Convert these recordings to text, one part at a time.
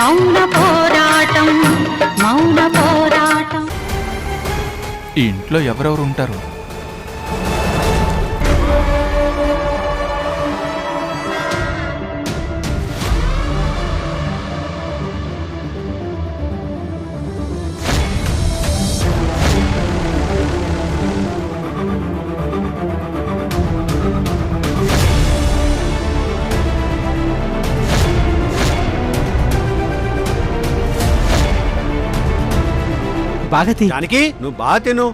మౌన పోరాటం మౌన పోరాటం. ఈ ఇంట్లో ఎవరెవరు ఉంటారు? బాగా తీ. జానకి నువ్వు బాగా తిను.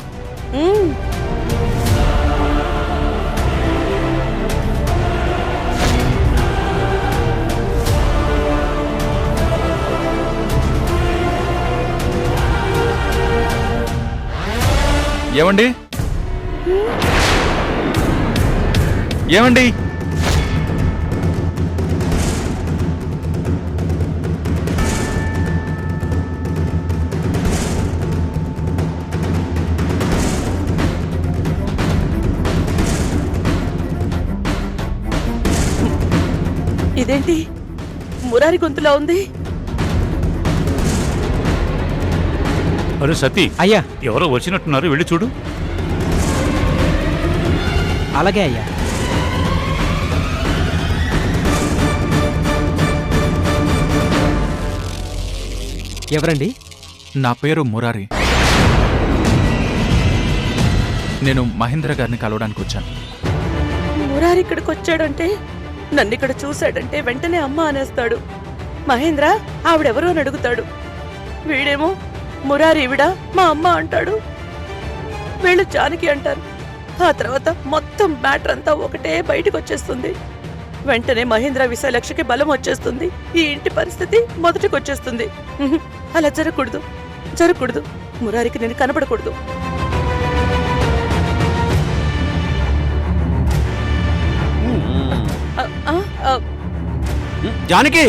ఏమండి ఏమండి ఇదేంటి మురారి గొంతులా ఉంది? అరే సతీ, అయ్యా ఎవరో వచ్చినట్టున్నారు, వెళ్ళి చూడు. అలాగే అయ్యా. ఎవరండి? నా పేరు మురారి. నేను మహేంద్ర గారిని కలవడానికి వచ్చాను. మురారి ఇక్కడికి వచ్చాడంటే, నన్ను ఇక్కడ చూశాడంటే వెంటనే అమ్మ అనేస్తాడు. మహేంద్ర ఆవిడెవరో అని అడుగుతాడు. వీడేమో మురారి ఈవిడా మా అమ్మ అంటాడు. వీళ్ళు జానకి అంటారు. ఆ తర్వాత మొత్తం మ్యాటర్ అంతా ఒకటే బయటకు వచ్చేస్తుంది. వెంటనే మహేంద్ర విశాలక్షకి బలం వచ్చేస్తుంది. ఈ ఇంటి పరిస్థితి మొదటికి వచ్చేస్తుంది. అలా జరగకూడదు, జరగకూడదు. మురారికి నేను కనపడకూడదు. జానకి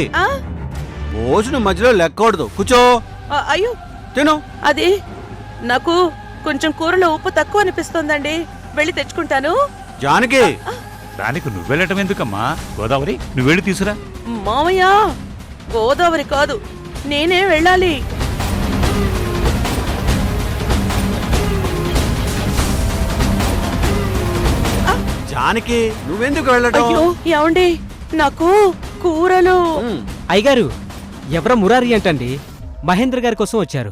భోజనం మధ్యలో లెక్కకూడదు, కూర్చో. అయ్యో తిను. అది నాకు కొంచెం కూరలో ఉప్పు తక్కువ అనిపిస్తోందండి, వెళ్ళి తెచ్చుకుంటాను. జానకి దానికి నువ్వు వెళ్ళటం ఎందుకమ్మా? గోదావరి, నువ్వు వెళ్ళి తీసురా. మామయ్య, గోదావరి కాదు, నేనే వెళ్ళాలి. జానకి నువ్వెందుకు వెళ్ళటం? అయ్యో ఏమండి, నాకు కూరలు. అయ్యగారు, ఎవరో మురారి అంటండి, మహేంద్ర గారి కోసం వచ్చారు.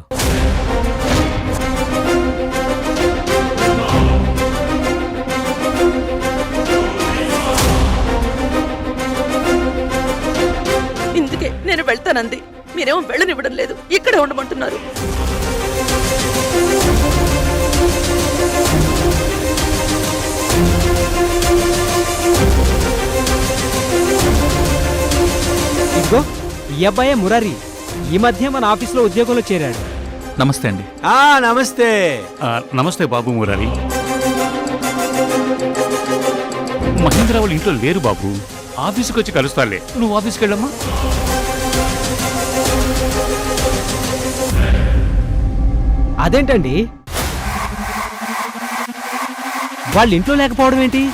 ఇందుకే నేను వెళ్తానంది, మీరేమో వెళ్ళనివ్వడం లేదు, ఇక్కడే ఉండమంటున్నారు. ఇదిగో ఈ అబ్బాయే మురారి, ఈ మధ్య మన ఆఫీసులో ఉద్యోగంలో చేరాడు. నమస్తే అండి. నమస్తే. నమస్తే బాబు మురారి. మహేంద్ర వాళ్ళు ఇంట్లో లేరు బాబు, ఆఫీసుకి వచ్చి కలుస్తాలే. నువ్వు ఆఫీస్కి వెళ్ళమ్మా. అదేంటండి, వాళ్ళ ఇంట్లో లేకపోవడం ఏంటి?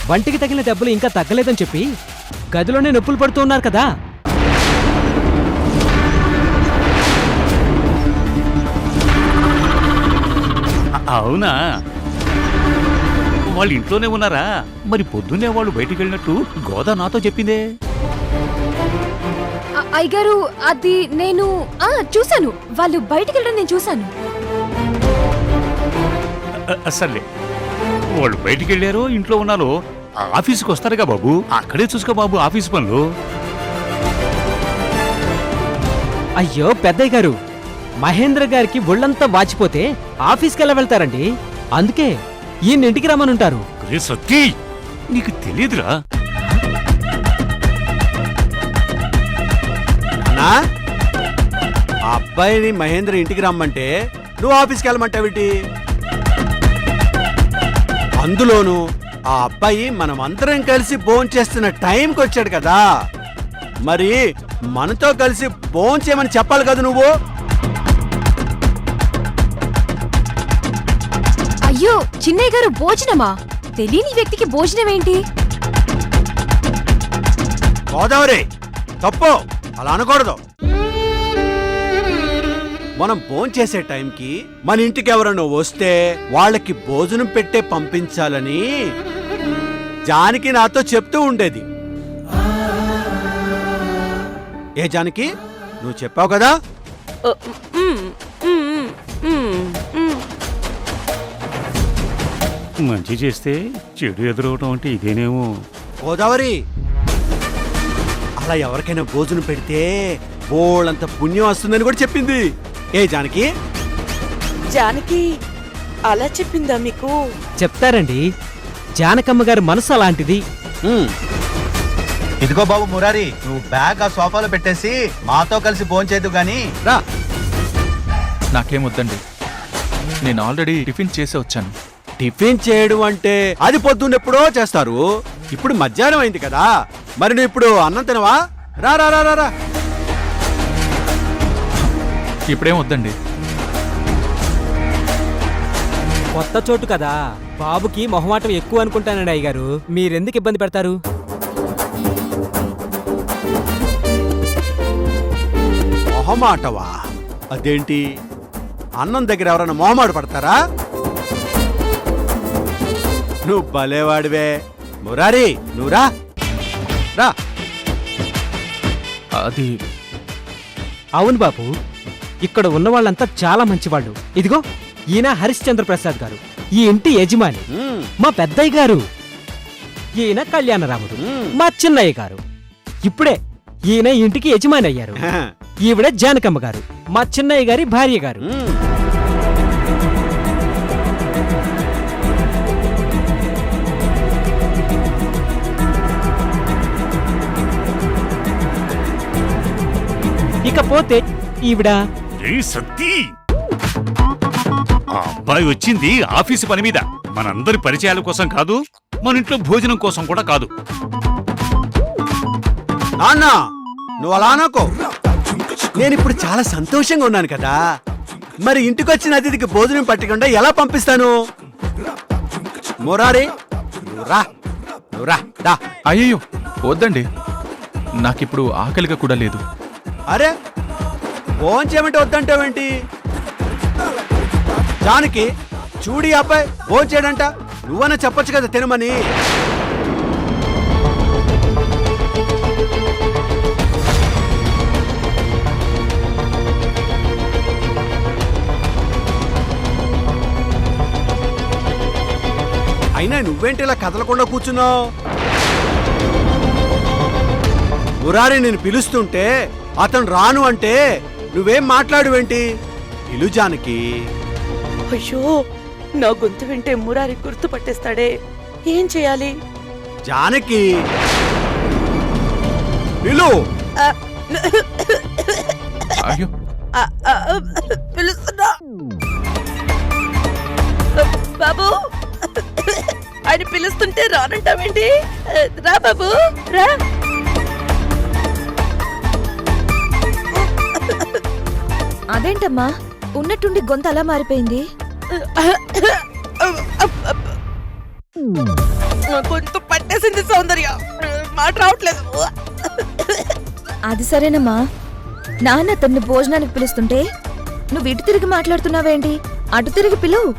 వంటికి తగిలిన దెబ్బలు ఇంకా తగ్గలేదని చెప్పి గదిలోనే నొప్పులు పడుతూ ఉన్నారు కదా. అవునా, వాళ్ళు ఇంట్లోనే ఉన్నారా? మరి పొద్దున్నే వాళ్ళు బయటికి వెళ్ళినట్టు గోదా నాతో చెప్పిందే. అయ్యగారు, అది నేను చూశాను, వాళ్ళు బయటికి వెళ్ళడం నేను చూశాను. సర్లే, వాళ్ళు బయటికి వెళ్ళారో ఇంట్లో ఉన్నారో ఆఫీసుకి వస్తారుగా బాబు, అక్కడే చూసుకో బాబు ఆఫీసు పనులు. అయ్యో పెద్దయ్య గారు, మహేంద్ర గారికి ఒళ్ళంతా వాచిపోతే ఆఫీస్కి ఎలా వెళ్తారండి? అందుకే ఈయన ఇంటికి రమ్మనుంటారు. సత్తి, నీకు తెలియదురా? ఆ అబ్బాయిని మహేంద్ర ఇంటికి రమ్మంటే నువ్వు ఆఫీస్కి వెళ్ళమంటావిటి? అందులోనూ ఆ అబ్బాయి మనం అందరం కలిసి భోంచేస్తున్న టైంకి వచ్చాడు కదా, మరి మనతో కలిసి భోంచేయమని చెప్పాలి కదా నువ్వు. అయ్యో చిన్నయ్య గారు, భోజనమా? తెలియని వ్యక్తికి భోజనం ఏంటి? గోదావరి తప్పు, అలా అనకూడదు. మనం భోంచేసే టైంకి మన ఇంటికి ఎవరన్నా వస్తే వాళ్ళకి భోజనం పెట్టే పంపించాలని జానకి నాతో చెప్తూ ఉండేది. ఏ జానకి, నువ్వు చెప్పావు కదా? మంచి చేస్తే చెడు ఎదురవటం అంటే ఇదేనేమో. గోదావరి, అలా ఎవరికైనా భోజనం పెడితే బోళ్ళంత పుణ్యం వస్తుందని కూడా చెప్పింది. ఏ జానకి? జానకి అలా చెప్పిందా మీకు? చెప్తారండి, జానకమ్మ గారి మనసు అలాంటిది. ఇదిగో బాబు మురారి, నువ్వు బ్యాగ్ ఆ సోఫాలో పెట్టేసి మాతో కలిసి భోంచేద్దు గాని రా. నాకేం వద్దండి, నేను ఆల్రెడీ టిఫిన్ చేసే వచ్చాను. టిఫిన్ చేయడం అంటే అది పొద్దున్నెప్పుడో చేస్తారు. ఇప్పుడు మధ్యాహ్నం అయింది కదా, మరి నువ్వు ఇప్పుడు అన్నం తినవా? రా రా రా రా రా. ఇప్పుడేం వద్దండి. కొత్త చోటు కదా, బాబుకి మొహమాటం ఎక్కువ అనుకుంటానండి అయ్యగారు. మీరెందుకు ఇబ్బంది పెడతారు? మొహమాటవా? అదేంటి, అన్నం దగ్గర ఎవరైనా మొహమాట పడతారా? నువ్వు భలేవాడివే మురారి. నువ్వు రా రా. అది అవును బాబు, ఇక్కడ ఉన్న వాళ్ళంతా చాలా మంచివాళ్ళు. ఇదిగో ఈయన హరిశ్చంద్ర ప్రసాద్ గారు, ఈ ఇంటి యజమాని. మా పెద్దయ్య గారు, ఈయన కళ్యాణరాముడు. మా చిన్నయ్య గారు, ఇప్పుడే ఈయన ఇంటికి యజమాని అయ్యారు. ఈవిడ జానకమ్మ గారు, మా చిన్నయ్య గారి భార్య గారు. ఇకపోతే ఈవిడ ఏ సత్తి, ఆ అబ్బాయి వచ్చింది ఆఫీసు పని మీద, మనందరి పరిచయాల కోసం కాదు, మన ఇంట్లో భోజనం కోసం కూడా కాదు. నాన్న, నువ్వు అలా అనుకో. నేను ఇప్పుడు చాలా సంతోషంగా ఉన్నాను కదా, మరి ఇంటికి వచ్చిన అతిథికి భోజనం పట్టకుండా ఎలా పంపిస్తాను? మురారి, నువ్వు రా, నువ్వు రా రా. అయ్యో వద్దండి, నాకిప్పుడు ఆకలిగా కూడా లేదు. అరే, ఫోన్ చేయమంటే వద్దంటావేంటి? జానకి, చూడి అబ్బాయి ఫోన్ చేయడంట, నువ్వన్నా చెప్పొచ్చు కదా తినమని. అయినా నువ్వేంటి ఇలా కదలకుండా కూర్చున్నావు? మురారి నేను పిలుస్తుంటే అతను రాను అంటే నువ్వేం మాట్లాడువేంటి? పిలు జానకి. అయ్యో, నా గొంతు వింటే మురారి గుర్తు పట్టేస్తాడే, ఏం చేయాలి? జానకి, పిలు. అయ్యో పిలుస్తున్నా బాబు. ఆయన పిలుస్తుంటే రానంటావేంటి? రా బాబు, రా. అదేంటమ్మా, ఉన్నట్టుండి గొంతు అలా మారిపోయింది? గొంతు పట్టేసింది సౌందర్య, మాట రావట్లేదు. అది సరేనమ్మా, నాన్న అతన్ని భోజనానికి పిలుస్తుంటే నువ్వు ఇటు తిరిగి మాట్లాడుతున్నావేంటి? అటు తిరిగి పిలువు.